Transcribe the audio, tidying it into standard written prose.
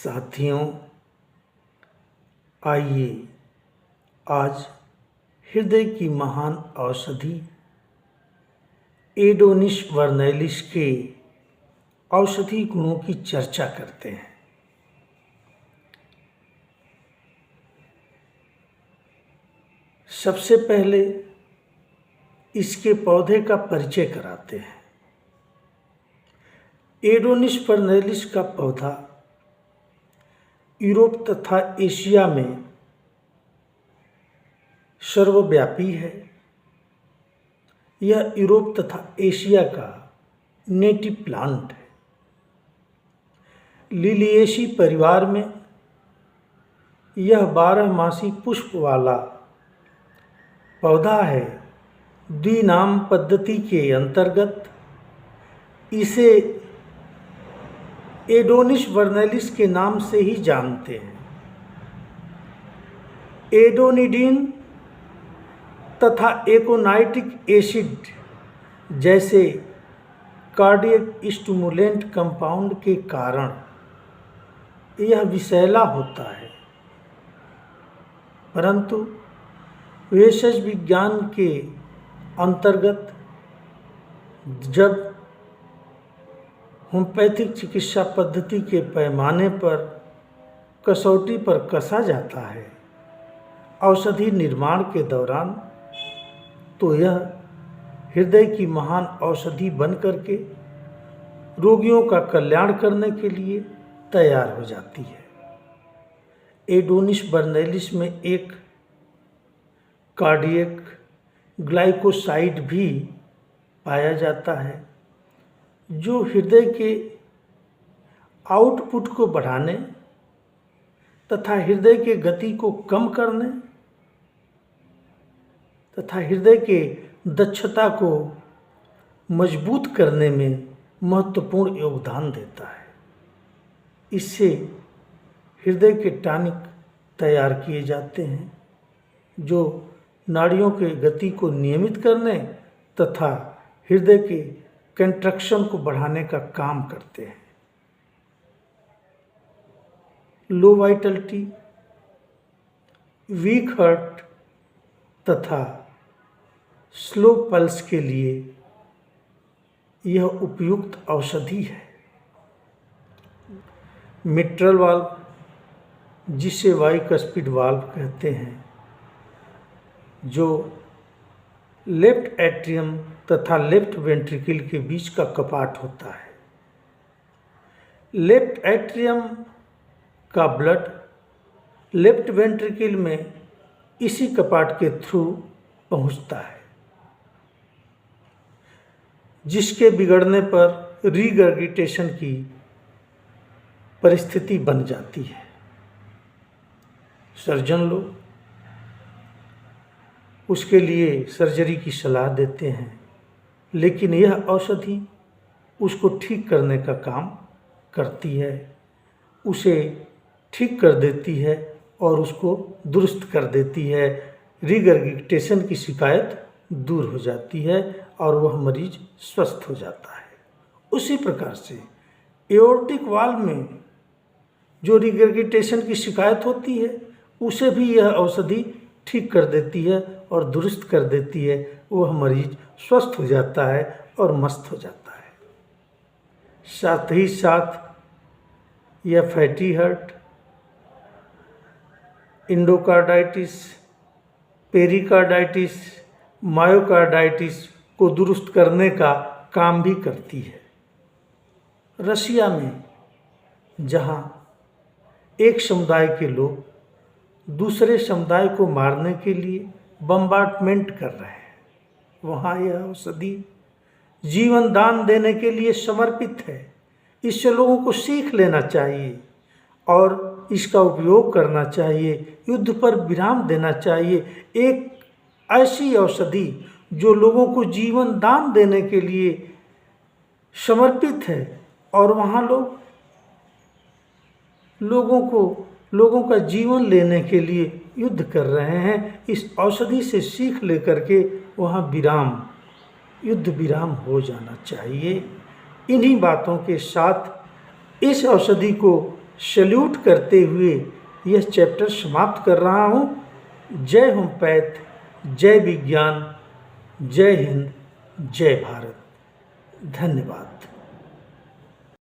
साथियों, आइए आज हृदय की महान औषधि एडोनिस वर्नैलिस के औषधि गुणों की चर्चा करते हैं। सबसे पहले इसके पौधे का परिचय कराते हैं। एडोनिस वर्नैलिस का पौधा यूरोप तथा एशिया में सर्वव्यापी है। यह यूरोप तथा एशिया का नेटिव प्लांट है। लिलिएसी परिवार में यह 12 मासी पुष्प वाला पौधा है। द्विनाम पद्धति के अंतर्गत इसे एडोनिस वर्नैलिस के नाम से ही जानते हैं। एडोनिडीन तथा एकोनाइटिक एसिड जैसे कार्डियक स्टिमुलेंट कंपाउंड के कारण यह विषैला होता है, परंतु भेषज विज्ञान के अंतर्गत जब होम्योपैथिक चिकित्सा पद्धति के पैमाने पर कसौटी पर कसा जाता है औषधि निर्माण के दौरान, तो यह हृदय की महान औषधि बनकर के रोगियों का कल्याण करने के लिए तैयार हो जाती है। एडोनिस वर्नैलिस में एक कार्डियक ग्लाइकोसाइड भी पाया जाता है, जो हृदय के आउटपुट को बढ़ाने तथा हृदय के गति को कम करने तथा हृदय के दक्षता को मजबूत करने में महत्वपूर्ण योगदान देता है। इससे हृदय के टॉनिक तैयार किए जाते हैं, जो नाड़ियों के गति को नियमित करने तथा हृदय के कंट्रक्शन को बढ़ाने का काम करते हैं। लो वाइटलिटी, वीक हार्ट तथा स्लो पल्स के लिए यह उपयुक्त औषधि है। मिट्रल वाल्व, जिसे बाइकस्पिड वाल्व कहते हैं, जो लेफ्ट एट्रियम तथा लेफ्ट वेंट्रिकल के बीच का कपाट होता है। लेफ्ट एट्रियम का ब्लड लेफ्ट वेंट्रिकल में इसी कपाट के थ्रू पहुंचता है, जिसके बिगड़ने पर रीगर्गिटेशन की परिस्थिति बन जाती है। सर्जन लोग उसके लिए सर्जरी की सलाह देते हैं, लेकिन यह औषधि उसको ठीक करने का काम करती है, उसे ठीक कर देती है और उसको दुरुस्त कर देती है। रीगर्गिटेशन की शिकायत दूर हो जाती है और वह मरीज स्वस्थ हो जाता है। उसी प्रकार से एओर्टिक वाल्व में जो रीगर्गिटेशन की शिकायत होती है, उसे भी यह औषधि ठीक कर देती है और दुरुस्त कर देती है। वह मरीज स्वस्थ हो जाता है और मस्त हो जाता है। साथ ही साथ यह fatty heart, endocarditis, pericarditis, myocarditis को दुरुस्त करने का काम भी करती है। रशिया में जहाँ एक समुदाय के लोग दूसरे समुदाय को मारने के लिए बम्बार्डमेंट कर रहे हैं, वहाँ यह औषधि जीवन दान देने के लिए समर्पित है। इससे लोगों को सीख लेना चाहिए और इसका उपयोग करना चाहिए। युद्ध पर विराम देना चाहिए। एक ऐसी औषधि जो लोगों को जीवन दान देने के लिए समर्पित है, और वहाँ लोगों का जीवन लेने के लिए युद्ध कर रहे हैं। इस औषधि से सीख लेकर के वहाँ युद्ध विराम हो जाना चाहिए। इन्हीं बातों के साथ इस औषधि को सैल्यूट करते हुए यह चैप्टर समाप्त कर रहा हूँ। जय होम्योपैथ, जय विज्ञान, जय हिंद, जय भारत। धन्यवाद।